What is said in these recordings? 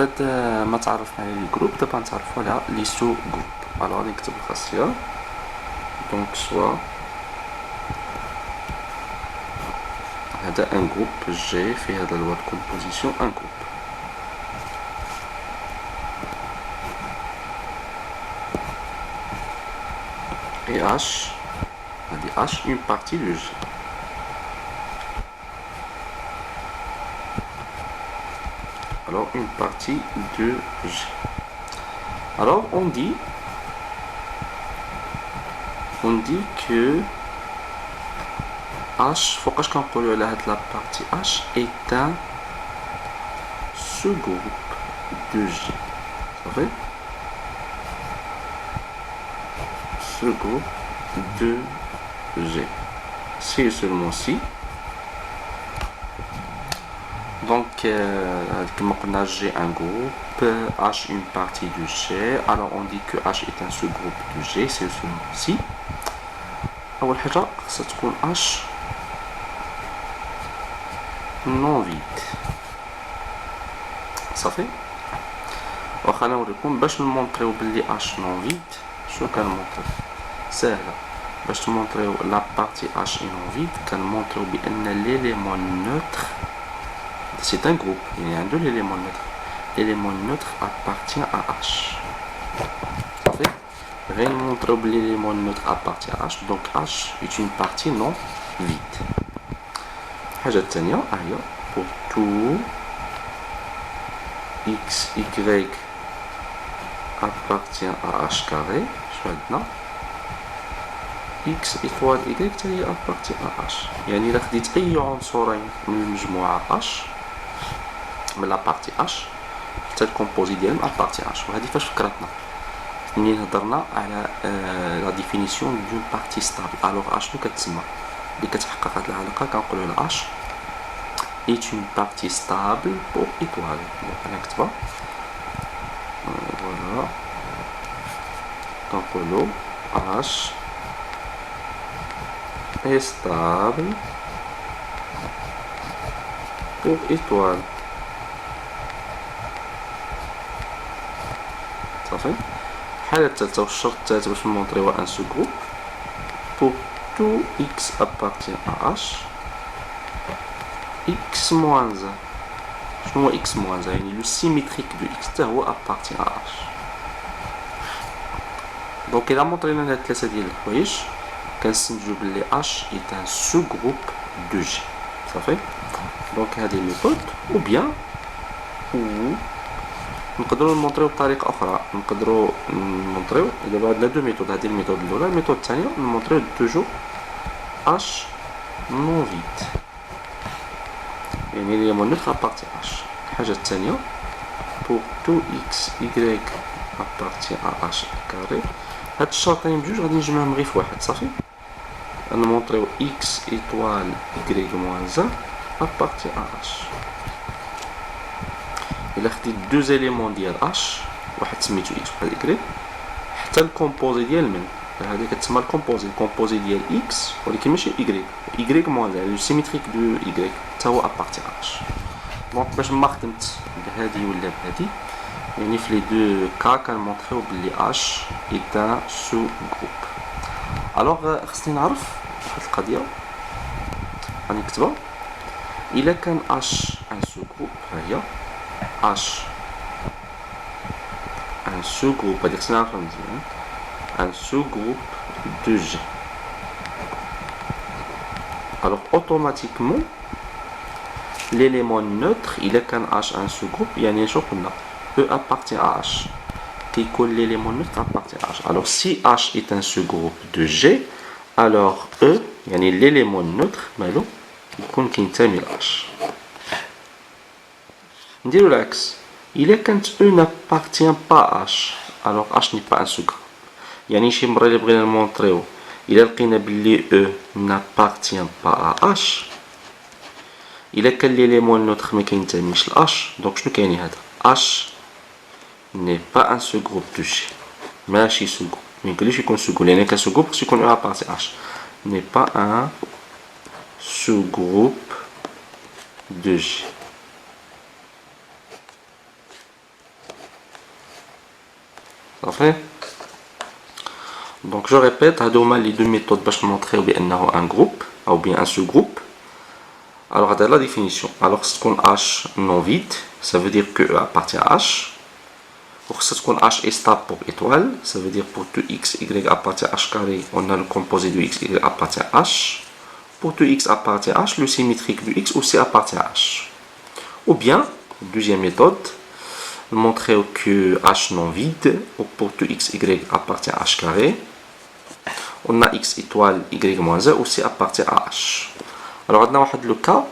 بعد ما تعرفنا على الجروب دابا نتعرفوا على لي سو جروب. الوغ نكتب الخاصية دونك سوا هذا ان جروب جي في هذا الواد كومبوزيسيون ان جروب. Et H, on dit H une partie de G. Alors une partie de G. Alors on dit que H, faut que je comprenne la partie H est un sous-groupe de G. Ça fait groupe de G. Si seulement si. Donc, comme on a G un groupe, H une partie de G. Alors on dit que H est un sous-groupe de G. C'est seulement si. أول حاجة خاصها تكون H non vide. صافي. واخا نوريكم باش نمونطريو بلي H non vide. شنو كنمونطريو؟ سهلة باش تمونطريو لا بارتي H est non vide كنمونطريو بأن l'élément neutre c'est un groupe يعني عنده l'élément neutre. L'élément neutre appartient à H. صافي غير نمونطريو بلي l'élément neutre appartient à H donc H est une partie non vide. الحاجة الثانية هي pour tout x y appartient à H carré. شنو عندنا x إيكوال y تاهي appartient à H. يعني إلا خديت أي عنصرين من المجموعة H من لا بارتي H حتى الكومبوزي ديالهم appartient à H. وهذه فاش فكرتنا منين هضرنا على لا ديفينيسيون دون بارتي ستابل. ألوغ H شنو كتسمى اللي كتحقق هاد العلاقة كنقولو لها H est une partie stable pour étoile. دونك نكتبها فوالا كنقولو H est stable pour étoile. صافي. الحالة الثالثة والشرط الثالث باش نمونطريو ان سو جروب pour tout x appartient à H x moins 1. شنو هو x moins 1 يعني لو سيميتريك دو x حتى هو appartient à H. دونك إلا مونطرينا هاد الثلاثة ديال الحوايج كنستنتجو بلي H est un sous-groupe de G. صافي. دونك هذه الميثود ou bien نقدروا نمونطريو بطريقة أخرى. نقدروا نمونطريو دابا عندنا دو ميثود. هذه الميثود الأولى. الميثود الثانية نمونطريو توجور H non vide يعني l'élément neutre appartient à H. الحاجة الثانية pour tout x y appartient à H carré. هاد الشرطين بجوج غادي نجمعهم غير في واحد. صافي. نمونطريو x étoile y moins 1 appartient à H. إلا خديت دوز إليمون ديال H واحد سميتو x وواحد y حتى الكومبوزي ديال من هذه كتسمى الكومبوزي ديال x ولكن ماشي y moins 1 لو سيميتريك دو y حتى هو appartient à H. دونك باش ما خدمت بهادي ولا بهادي يعني في لي دو كا كنمونطريو بلي H est un sous-groupe. الوغ خصني نعرف واحد القضية غادي نكتبها. إلا كان H un sous-groupe ها هي H un sous-groupe هادي خصني نعرفها مزيان un sous-groupe de G. Alors automatiquement l'élément neutre il est qu'un H un sous-groupe يعني شو قلنا E appartient à H كيكون l'élément neutre appartient à H. Alors si H est un sous-groupe de G alors E يعني l'élément neutre مالو يكون كينتمي ل H. نديرو العكس. إلا كانت E n'appartient pas à H alors H n'est pas un sous-groupe. يعني شي مرة إلا بغينا نمونطريو إلا لقينا بلي E n'appartient pas à H إلا كان l'élément neutre ما كينتميش ل H دونك شنو كيعني هذا H n'est pas un sous-groupe de G. ماشي sous-groupe. ميمكنليش يكون sous-groupe لأن كان sous-groupe خصو يكون E appartient à H. n'est pas un sous-groupe de G. صافي. Donc je répète, هادو les deux méthodes باش نمونطريو بأنه un groupe ou bien un sous-groupe. Alors هذا la définition. Alors c'est qu'on H non vide, ça veut dire que E appartient à H. Pour ce qu'on H est stable pour étoile, ça veut dire pour tout x, y appartient à H carré, on a le composé de x, y appartient à H. Pour tout x appartient à H, le symétrique de x aussi appartient à H. Ou bien, deuxième méthode, montrer que H non vide, ou pour tout x, y appartient à H carré, on a x étoile, y moins 1 aussi appartient à H. Alors, on a le cas,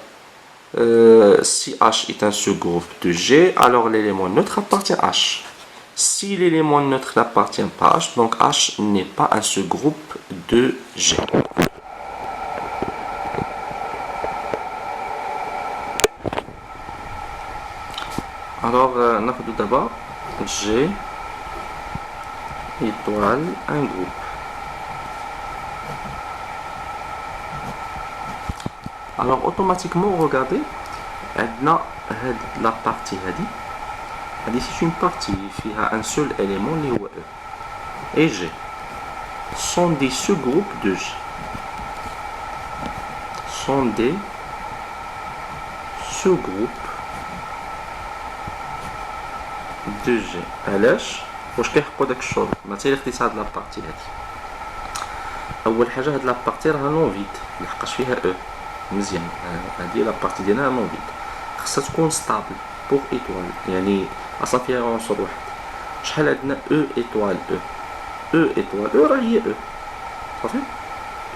si H est un sous-groupe de G, alors l'élément neutre appartient à H. Si l'élément neutre n'appartient pas à H, donc H n'est pas un sous-groupe de G. Alors, on a tout d'abord G étoile un groupe. Alors, automatiquement, regardez, on a la partie c'est une partie qui a un seul élément, E et G sont des sous-groupes de G. Sont des sous-groupes de G. علاش واش كيحقوا داك الشغل مثلا اختصار هاد لابارتي هادي. اول حاجه هاد لابارتي راها نون فيد لحقاش فيها او مزيان. هادي لابارتي ديالها نون فيد خاصها تكون ستابل بوغ ايطوال يعني اصلا فيها عنصر واحد. شحال عندنا او ايطوال او ايطوال او راه هي او صافي.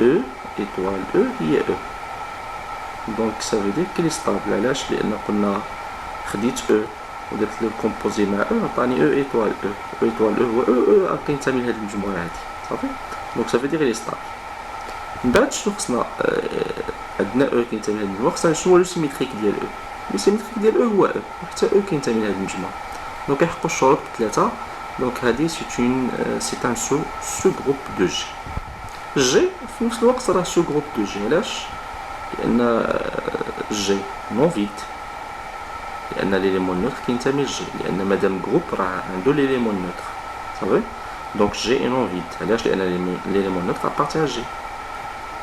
او ايطوال او هي او دونك سا فو دير كلي ستابل. علاش؟ لان قلنا خديت او ودرت له كومبوزي مع او عطاني او ايطوال او ايطوال او هو او كينتمي لهاد المجموعه هادي صافي. دونك سا فو دير لي ستابل. من بعد شنو خصنا عندنا او كينتمي لهاد المجموعه خصنا شنو هو لو سيميتريك ديال او. لو سيميتريك ديال او هو او وحتى او كينتمي لهاد المجموعه. دونك يحققوا الشروط ثلاثه. دونك هادي سي ان سو غروب دو جي. جي في نفس الوقت راه سو غروب دو جي. علاش؟ لان جي نون فيد لان ليليمون نوتر كينتمي لجي لان مادام جروب راه عنده ليليمون نوتر صافي. دونك جي اي نون فيد. علاش؟ لان ليليمون نوتر ابارتي جي.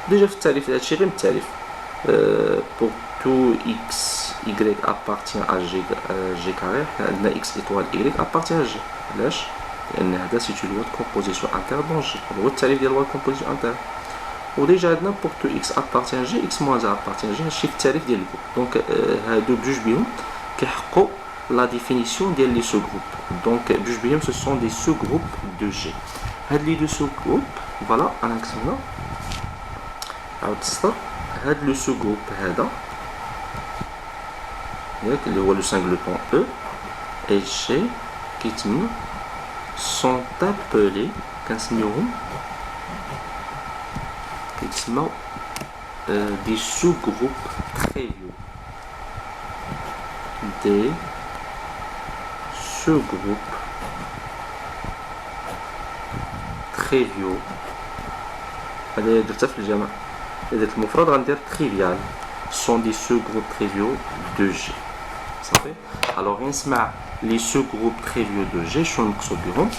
ديجا في التعريف هادشي غير من التعريف pour tout x y appartient à g carré عندنا x étoile y appartient à g. علاش؟ لان هذا سي une loi de composition interne dans g. هو التعريف ديال loi de composition interne. وديجا عندنا pour tout x appartient à g x moins 1 appartient à g. هادشي في التعريف ديال الجروب. دونك هادو بجوج بهم كيحققوا la définition ديال لي sous-groupes. دونك بجوج بهم ce sont des sous-groupes de g. هاد لي دو sous-groupes فوالا انا كتبنا عاود السطر. هاد لو سو-جروب هذا ياك اللي هو لو سانغلوتون او اي جي كيتم سون ابلي كنسميوهم كيتسموا دي سو-جروب تريفيو. دي sous-groupes triviaux. هذا درتها في الجامعة. إذا المفرد غندير trivial. sont des sous-groupes triviaux de G. صافي. alors نسمع les sous-groupes triviaux de G شنو المقصود بهم؟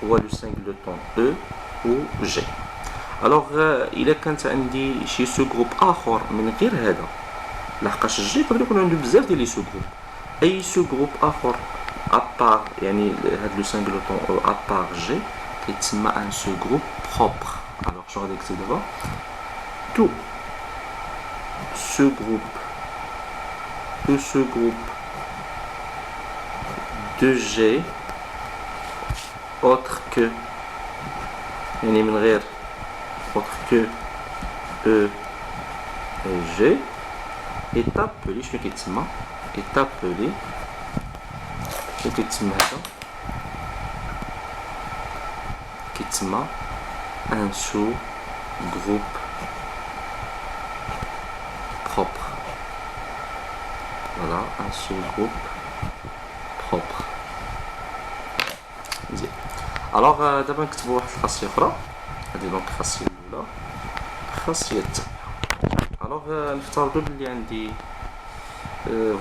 هو لو سانغلوتون E و G. alors إلا كانت عندي شي sous-groupe آخر من غير هذا لحقاش G يقدر يكون عنده بزاف ديال لي sous-groupes. أي sous-groupe آخر أبار يعني هاد لو سانغلوتون O أبار G كيتسمى ان sous-groupe propre. alors شنو غادي نكتب دابا؟ tout sous-groupe de G autre que يعني من غير autre que E et G est appelé شنو كيتسمى؟ est appelé شنو كيتسمى هذا؟ كيتسمى un sous-groupe propre. Voilà, un sous-groupe propre. مزيان. الوغ دابا نكتبوا واحد الخاصيه اخرى. هذه دونك الخاصيه الاولى. الخاصيه الثانيه. الوغ نفترضوا بلي عندي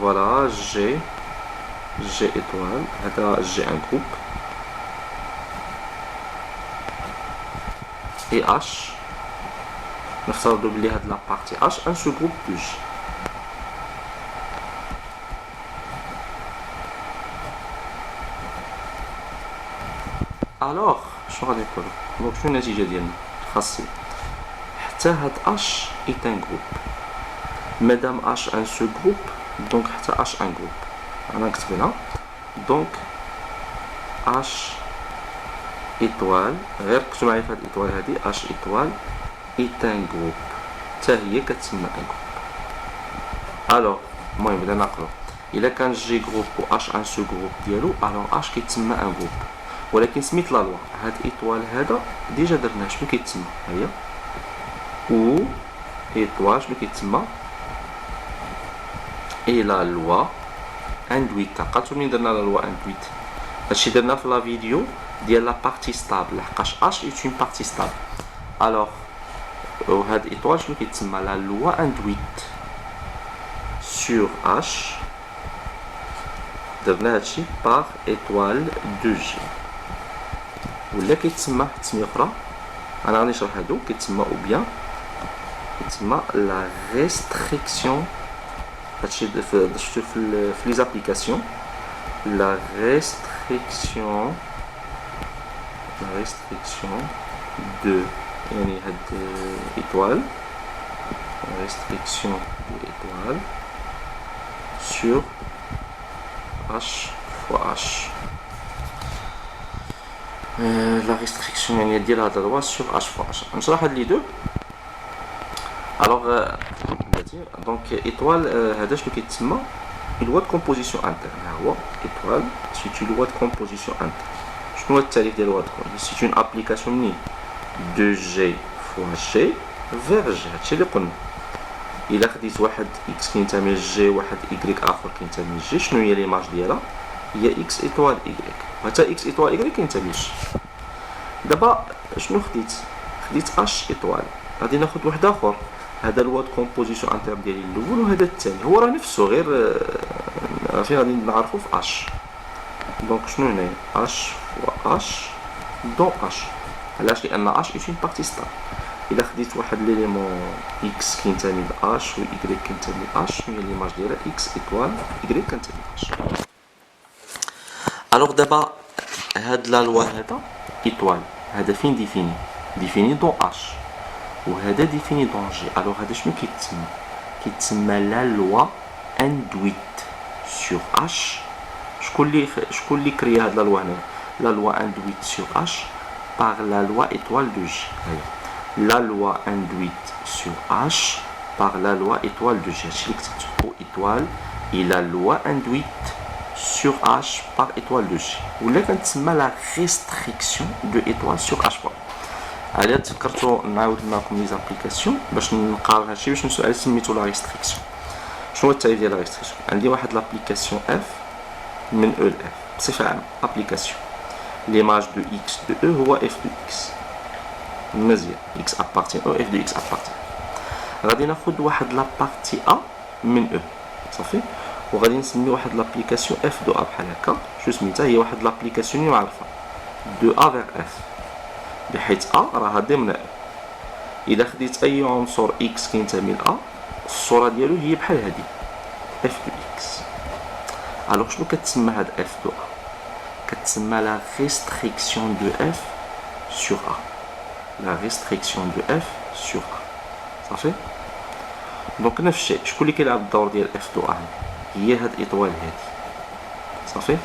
فوالا جي ايطوال. هذا جي ان جروب et H نفترضوا بلي هاد لا بارتي H ان سو جروب de G. الوغ شنو غادي نقولو؟ دونك شنو النتيجه ديالنا الخاصيه؟ حتى هاد H est un groupe. مادام H ان سو جروب دونك حتى H ان جروب. انا نكتبها دونك H étoile غير ركزوا معايا في هاد الايطوال هادي H étoile est un groupe حتى هي كتسمى ان جروب. الوغ المهم بدا نعقلو الا كان جي جروب و H ان سو جروب ديالو الوغ H كيتسمى ان جروب. ولكن سميت لا لوا هاد ايطوال هذا ديجا درناه شنو كيتسمى هيا و ايطوال شنو كيتسمى اي لا لوا اندويت. عقلتو منين درنا لا لوا اندويت؟ هادشي درنا في لا فيديو ديال لا بارتي ستابل لحقاش اش اي اون بارتي ستابل. الوغ هاد ايطوال شنو كيتسمى لا لوا اندويت سور اش. درنا هادشي باغ ايطوال دو جي ولا كيتسمى تسميه اخرى انا غادي نشرح هادو كيتسمى او بيان كيتسمى لا ريستريكسيون. هادشي شفتو في لي زابليكاسيون لا ريستريكسيون دو يعني هاد ايطوال ريستريكسيون دو ايطوال sur H fois H. La restriction يعني ديال هاد الروا sur H fois H. نشرح هاد لي دو. الوغ دونك ايطوال هذا شنو كيتسمى لوا دو كومبوزيسيون انترن. ها هو ايطوال سي لوا دو كومبوزيسيون انترن. شنو هو التعريف ديال لوا دو كومبوزيسيون؟ سي اون ابليكاسيون منين دو جي فوا جي فيغ جي. هادشي اللي قلنا الا خديت واحد اكس كينتمي لجي واحد ايكغيك اخر كينتمي لجي شنو هي ليماج ديالها؟ هي اكس ايطوال ايكغيك وحتى اكس ايطوال ايكغيك كينتمي لجي. دابا شنو خديت اش ايطوال غادي ناخد واحد اخر. هذا لوا دو كومبوزيسيون انترن ديالي الاول وهذا الثاني هو راه نفسه غير فين غادي نعرفو في اش. دونك شنو هنايا اش فوا اش دون اش. علاش؟ لان اش اي اون بارتي ستار. الا خديت واحد ليليمون اكس كينتمي ل اش و ايكغيك كينتمي ل اش شنو هي ليماج ديالها؟ اكس ايطوال ايكغيك كينتمي ل اش. الوغ دابا هاد لا لوا هذا ايطوال هذا فين ديفيني دون اش وهذا ديفيني دون جي. الوغ هذا شنو كيتسمى لا لوا اندويت سور اش. شكون اللي كريا هاد لا لوا هنا؟ لا لوا اندويت سور اش باغ لا لوا ايطوال دو جي. هيا la loi induite sur H par la loi étoile de G. Ou étoile et la loi induite sur H par étoile de G. Ou là quand c'est la restriction de étoile sur H. Allez, تذكرتوا نعاود معكم les applications باش نقرا هادشي باش نسول سميتو la restriction. شنو هو التعريف ديال la restriction؟ عندي واحد l'application F من E ل F بصفة عامة application. L'image de X de E هو F de X. مزيان x appartient او f de x appartient. غادي ناخد واحد لا بارتي ا من او صافي وغادي نسمي واحد لابليكاسيون اف دو ا بحال هكا. شو سميتها؟ هي واحد لابليكاسيون اللي معرفه دو ا فيغ اف بحيث ا راها ضمن ا. اذا خديت اي عنصر اكس كينتمي ل ا الصوره ديالو هي بحال هادي اف دو اكس. الوغ شنو كتسمى هاد اف دو ا؟ كتسمى لا ريستريكسيون دو اف سور ا. la restriction de f sur a صافي. دونك نفس الشيء شكون اللي كيلعب الدور ديال اف دو ا هي هاد الايطوال هادي صافي.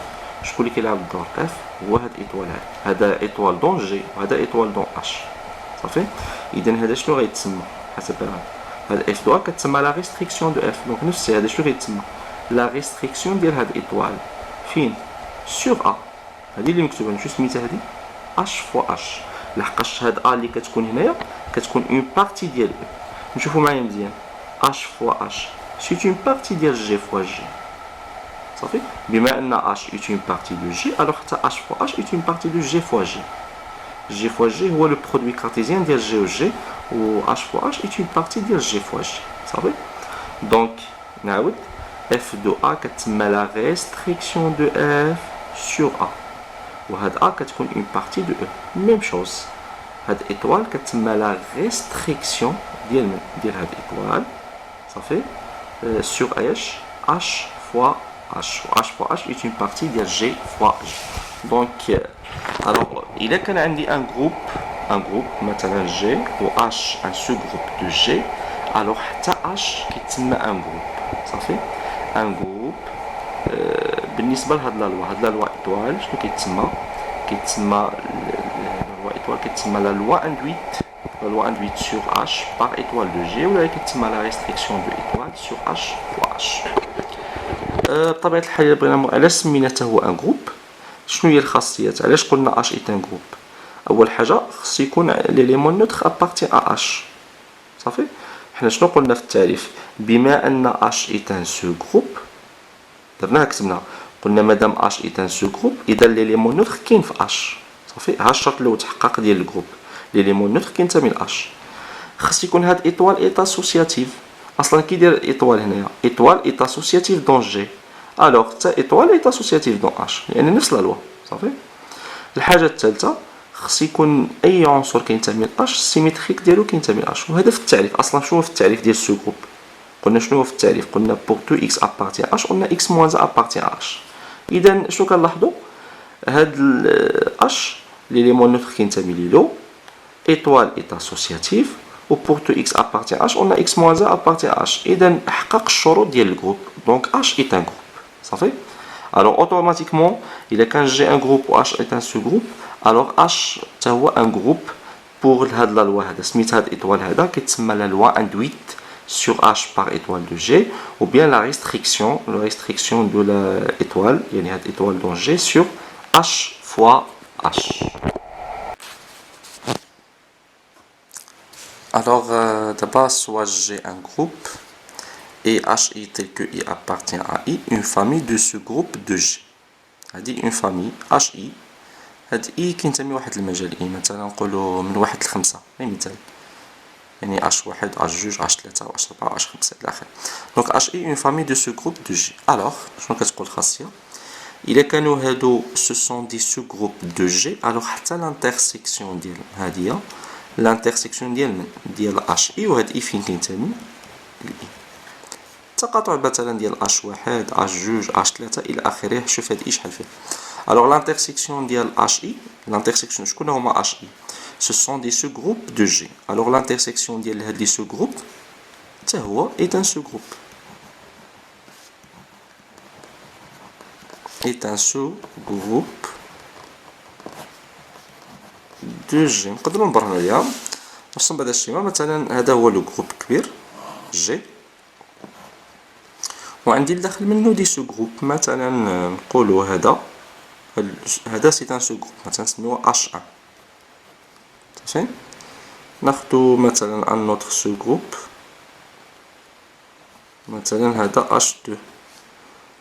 شكون اللي كيلعب الدور اف هو هاد الايطوال هذا ايطوال دون جي وهذا ايطوال دون اش صافي. اذا هذا شنو غيتسمى حسب هاد اف دو ا؟ كتسمى لا ريستريكسيون دو اف. دونك نفس الشيء هذا شنو غيتسمى؟ لا ريستريكسيون ديال هاد الايطوال فين سور ا. هذه اللي مكتوبه شو سميتها هذه؟ اش فوا اش. لحقاش هاد ا اللي كتكون هنايا كتكون اون بارتي ديال او. نشوفوا معايا مزيان اش فوا اش سي اون بارتي ديال جي فوا جي صافي. بما ان اش اي اون بارتي دو جي الوغ حتى اش فوا اش اي اون بارتي دو جي فوا جي. جي فوا جي هو لو برودوي كارتيزيان ديال جي و جي و اش فوا اش اي اون بارتي ديال جي فوا جي صافي. دونك نعاود اف دو ا كتسمى لا ريستريكسيون دو اف سور ا وهاد ا كتكون اون بارتي دو او. ميم شوز هاد ايطوال كتسمى لا ريستريكسيون ديال هاد ايطوال صافي sur H fois H. H fois H est une partie de G fois G. Donc, alors, il est qu'on a un groupe, maintenant G, ou H, un sous-groupe de G, alors, H qui est un groupe. Ça fait un groupe. بالنسبة لهاد la loi étoile, شنو كيتسمى la loi étoile كيتسمى la loi induite sur H par étoile de G, ou la restriction de étoile sur H fois H. بطبيعة الحال بغينا علاش سمينا هو ان جروب. شنو هي الخاصيات؟ علاش قلنا اش ايت ان جروب؟ اول حاجه خص يكون ليليمون نوتر ابارتي ا اش صافي. حنا شنو قلنا في التعريف؟ بما ان اش ايت ان سو جروب درناها كتبنا قلنا مادام اش ايت ان سو جروب اذا ليليمون نوتر كاين في اش صافي. ها الشرط الاول تحقق ديال الجروب، ليليمون نوتر كينتمي لاش. خص يكون هاد ايطوال ايت اسوسياتيف. اصلا كي داير ايطوال هنايا ايطوال ايت اسوسياتيف دون جي، الوغ حتى ايطوال ايت اسوسياتيف دون اش، لان نفس لا لوا صافي. الحاجه الثالثه خص يكون اي عنصر كينتمي لاش السيميتريك ديالو كينتمي لاش. وهذا في التعريف اصلا. شنو في التعريف ديال سو جروب؟ قلنا شنو في التعريف؟ قلنا بور تو اكس ابارتي اش قلنا اكس موان ابارتي اش. اذا شنو كنلاحظوا؟ هاد اش ليليمون نوتر كينتمي ليلو، ايطوال ايت اسوسياتيف، و pour tout x appartient à h on a x moins 1 appartient à h. إذا حقق الشروط ديال الجروب. donc h est un groupe صافي. alors automatiquement إلا كان g un groupe و h est un sous-groupe alors h تا هو un groupe pour هاد لا لوا هذا. سميت هاد الايطوال هذا كيتسمى la loi induite sur h par étoile de g ou bien la restriction de l'étoile يعني هاد étoile dans g sur h fois h. Alors, d'abord, soit j'ai un groupe et HI tel que I appartient à I, une famille de ce groupe de G. هذه une famille HI. هاد I كينتمي واحد المجال I، مثلا نقولو من 1 ل 5 غير مثال، يعني H1 H2 H3 H4 H5 إلى آخره. donc HI une famille de ce groupe de G. alors شنو كتقول الخاصية؟ إلا كانوا هادو ce sont des sous-groupes de G alors حتى l'intersection ديال هادية الانترسيكسيون ديال اش اي وهاد اي فين كينتمي الاي. التقاطع مثلا ديال اش واحد اش جوج اش ثلاثة الى اخره. شوف هاد اي شحال فيه. الوغ لانترسيكسيون ديال اش اي، لانترسيكسيون شكون هما اش اي؟ سو سون دي سو جروب دو جي. الوغ لانترسيكسيون ديال هاد لي سو جروب حتى هو ايت ان سو جروب، ايت ان سو جروب دو جي. نقدروا نبرهنوا عليها نرسم بهذا الشيما. مثلا هذا هو لو جروب كبير جي وعندي لداخل منه دي سو جروب. مثلا نقولوا هذا سي ان سو جروب مثلا نسميوه اش 1 صافي. ناخذ مثلا ان اوتر سو جروب مثلا هذا اش 2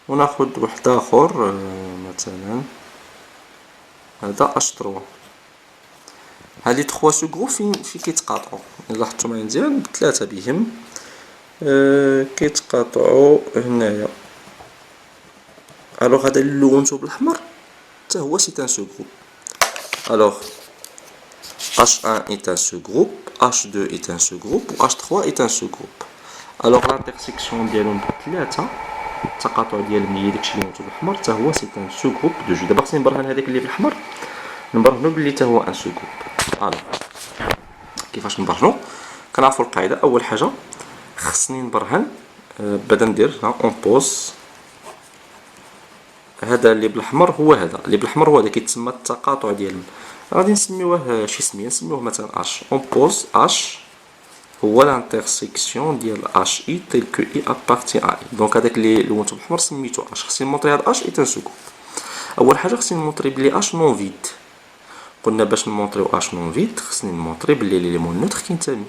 وناخذ واحد اخر مثلا هذا اش 3. هادي 3 سو جروب فين كيتقاطعوا؟ الا لاحظتوا معايا مزيان بثلاثه بهم كيتقاطعوا هنايا. الوغ هذا اللي لونتو بالاحمر حتى هو سي ان سو جروب. الوغ H1 est un sous-groupe, H2 est un sous-groupe و H3 est un sous-groupe. الوغ لانترسيكسيون ديالهم بثلاثه التقاطع ديال ملي داكشي اللي لونتو بالاحمر حتى هو سي ان سو جروب دو جو. دابا خصني نبرهن هذاك اللي بالاحمر، نبرهنو بلي حتى هو ان سو جروب. الوغ كيفاش نبرهنو؟ كنعرفو القاعده. اول حاجه خصني نبرهن بدا ندير هنا اون بوز. هذا اللي بالاحمر هو هذا اللي بالاحمر هو هذا كيتسمى التقاطع ديالهم. غادي نسميوه شي سميه، نسميوه مثلا اش. اون بوز اش هو لانترسيكسيون ديال اش اي تيل كو اي ابارتي ا اي. دونك هذاك اللي لونتو بالاحمر سميتو اش. خصني نمونطري هاد اش اي تان سو جروب. اول حاجه خصني نمونطري بلي اش نون فيد. قلنا باش نمونطريو اش نون فيد خصني نمونطري بلي ليليمون نوتر كينتمي.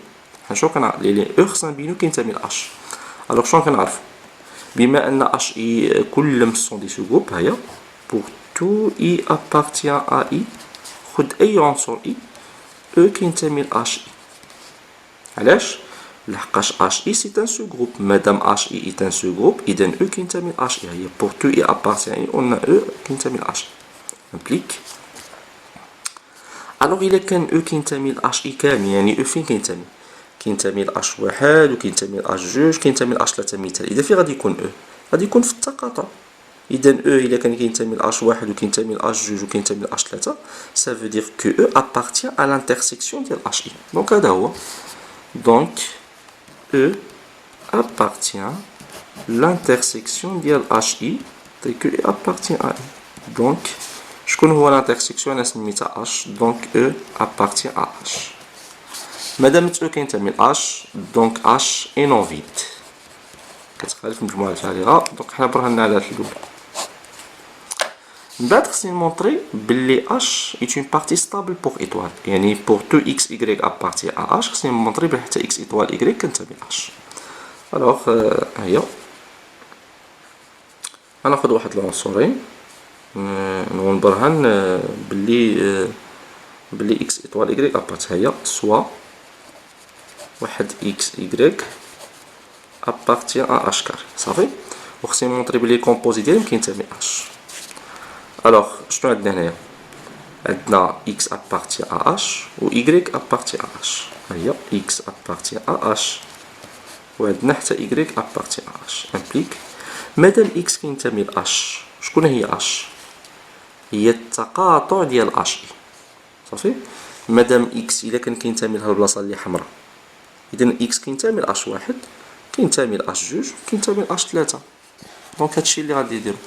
شنو كنعرف لي او خصنا نبينو كينتمي لاش. الوغ شنو كنعرفو؟ بما ان اش اي كلهم سون دي سو جروب هيا بور تو اي ابارتيان ا اي خد اي عنصر اي او كينتمي لاش اي. علاش؟ لحقاش اش اي سي ان سو جروب. مادام اش اي اي ان سو جروب اذا او كينتمي لاش اي. هي بور تو اي ابارتيان اي قلنا او كينتمي لاش امبليك. الوغ الا كان او كينتمي ل اش اي كامل، يعني او فين كينتمي؟ كينتمي ل اش واحد وكينتمي ل اش جوج كينتمي ل اش ثلاثة مثال. اذا فين غادي يكون او؟ غادي يكون في التقاطع. اذا او الا كان كينتمي ل اش واحد وكينتمي ل اش جوج وكينتمي ل اش ثلاثة، ça veut dire que او appartient à l'intersection ديال اش اي. دونك هذا هو. دونك او appartient l'intersection ديال اش اي تي كو اي appartient à اي. دونك شكون هو لانترسيكسيون؟ انا سميتها اش. دونك او appartient à اش. مادام او كينتمي ل اش دونك اش اي نون فيد، كتخالف مجموعة الفارغة. دونك حنا برهنا على هاد الأولى. من بعد خصني نمونطري بلي اش est une partie stable pour étoile، يعني pour tout x y appartient à h خصني نمونطري بلي حتى x étoile y كنتمي ل h. الوغ هي غناخد واحد العنصرين ونبرهن بلي x étoile y appartient هي سوا واحد x y appartient à h كاري صافي. وخصني نمونطري بلي الكومبوزي ديالهم كينتمي h. الوغ شنو عندنا هنايا؟ عندنا x appartient à h و y appartient à h. هي x appartient à h وعندنا حتى y appartient à h. امبليك مادام x كينتمي ل h، شكون هي h؟ هي التقاطع ديال h اي صافي. مادام x الا كان كينتمي لهاد البلاصه اللي حمراء، اذا x كينتمي ل h واحد كينتمي ل h جوج كينتمي ل h ثلاثة. دونك هادشي اللي غادي نديرو.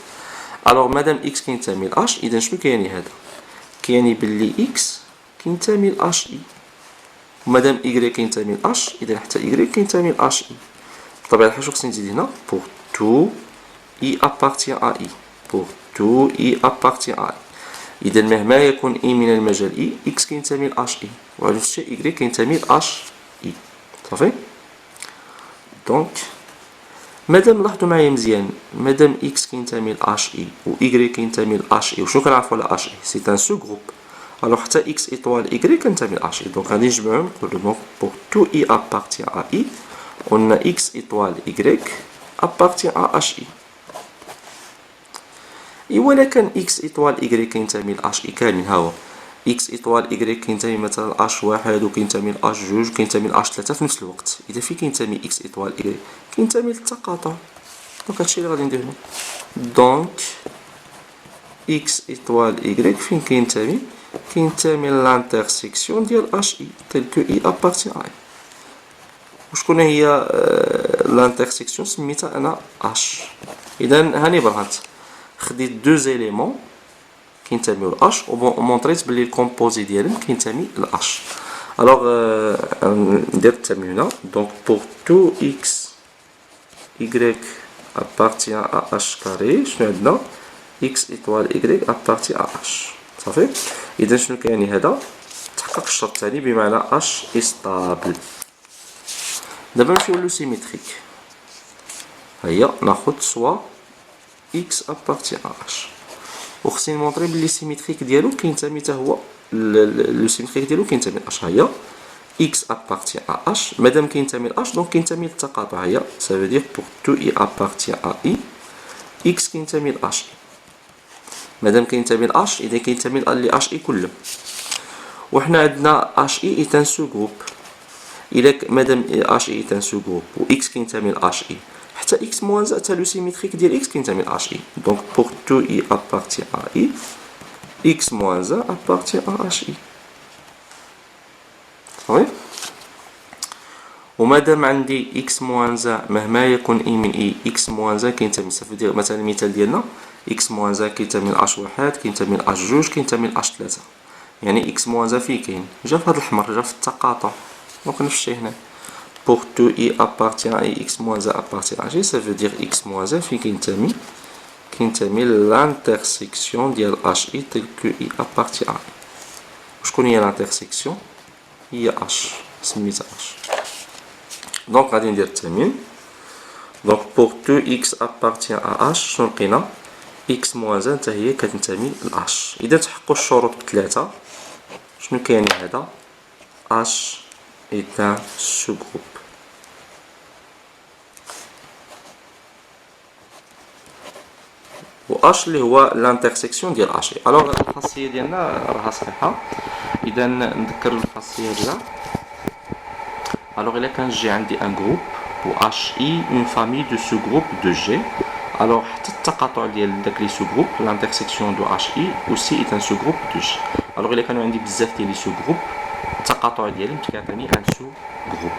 الوغ مادام x كينتمي ل h، اذا شنو كيعني هذا؟ كيعني بلي x كينتمي ل h اي. ومادام y كينتمي ل h، اذا حتى y كينتمي ل h اي. بطبيعة الحال شنو خصني نزيد هنا؟ pour tout i appartient à i. pour tout i appartient à i. إذا مهما يكون i من المجال i، x كينتمي ل h i وعلى نفس الشيء y كينتمي ل h i صافي. دونك مادام لاحظوا معايا مزيان، مادام x كينتمي ل h i و y كينتمي ل h i، وشنو كنعرفوا على h i؟ سي ان سو جروب. الوغ حتى x étoile y كنتمي ل h i. دونك غادي نجمعهم نقولو دونك pour tout i appartient à i قلنا x étoile y appartient à h i. إوا لا كان x étoile y كينتمي ل h i كامل، ها هو x étoile y كينتمي مثلا ل h واحد وكينتمي ل h جوج وكينتمي ل h ثلاثة في نفس الوقت، إذا فين كينتمي x étoile y؟ كينتمي للتقاطع. دونك هادشي اللي غادي ندير هنا. دونك x étoile y فين كينتمي؟ كينتمي لانترسيكسيون ديال h i تيل كو i appartient à i. وشكون هي لانترسيكسيون؟ سميتها انا h. اذا هاني برهنت، خديت دو زيليمون كينتميو ل h ومونطريت بلي الكومبوزي ديالهم كينتمي ل h. الوغ ندير التمرينه. دونك pour tout x y appartient à h كاري، شنو عندنا؟ x étoile y appartient à h صافي. اذا شنو كيعني هذا؟ تحقق الشرط الثاني بمعنى h stable. دابا نمشيو لو سيميتريك. هيا ناخد سوا x appartient à h وخصني نمونطري بلي سيميتريك ديالو كينتمي حتى هو لو سيميتريك ديالو كينتمي ل h. هيا x appartient à h، مادام كينتمي ل h دونك كينتمي للتقاطع. هيا ça veut dire pour tout i appartient à i x كينتمي ل h. مادام كينتمي ل h اذا كينتمي ل h i كلهم. وحنا عندنا h i est un sous-groupe. إلا مادام h i est un sous-groupe و x كينتمي ل h i، حتى x موان حتى لو سيميتريك ديال x كينتمي ل h i. دونك pour tout i appartient à i x moins 1 appartient à h i صافي. ومادام عندي x moins 1 مهما يكون i من i x moins 1 كينتمي، صافي مثلا المثال ديالنا x moins 1 كينتمي ل h واحد كينتمي ل h جوج كينتمي ل h ثلاثة، يعني x moins 1 فين كاين؟ جا في هاد الأحمر، جا في التقاطع. دونك نفس الشيء هنا pour tout i appartient à i x moins 1 appartient à g، ça veut dire x moins 1 فين كينتمي لانترسيكسيون ديال h i تل كو i appartient à i. وشكون هي لانترسيكسيون؟ هي h، سميتها h. دونك غادي ندير التمرين. دونك pour tout x appartient à h شنو لقينا؟ x moins 1 حتى هي كتنتمي ل h. إذا تحققوا الشروط بثلاثة، شنو كيعني هذا؟ h est un sous-groupe. و h اللي هو لانترسيكسيون ديال h. الوغ الخاصية ديالنا راها صحيحة. اذا نذكر الخاصيه ديالها. الوغ الا كان جي عندي ان جروب و اش اي اون فامي دو سو جروب دو جي، الوغ حتى التقاطع ديال داك لي سو جروب لانترسيكسيون دو اش اي اوسي ايت ان سو جروب دو جي. الوغ الا كانوا عندي بزاف ديال لي سو جروب، التقاطع ديالهم كيعطيني ان سو جروب.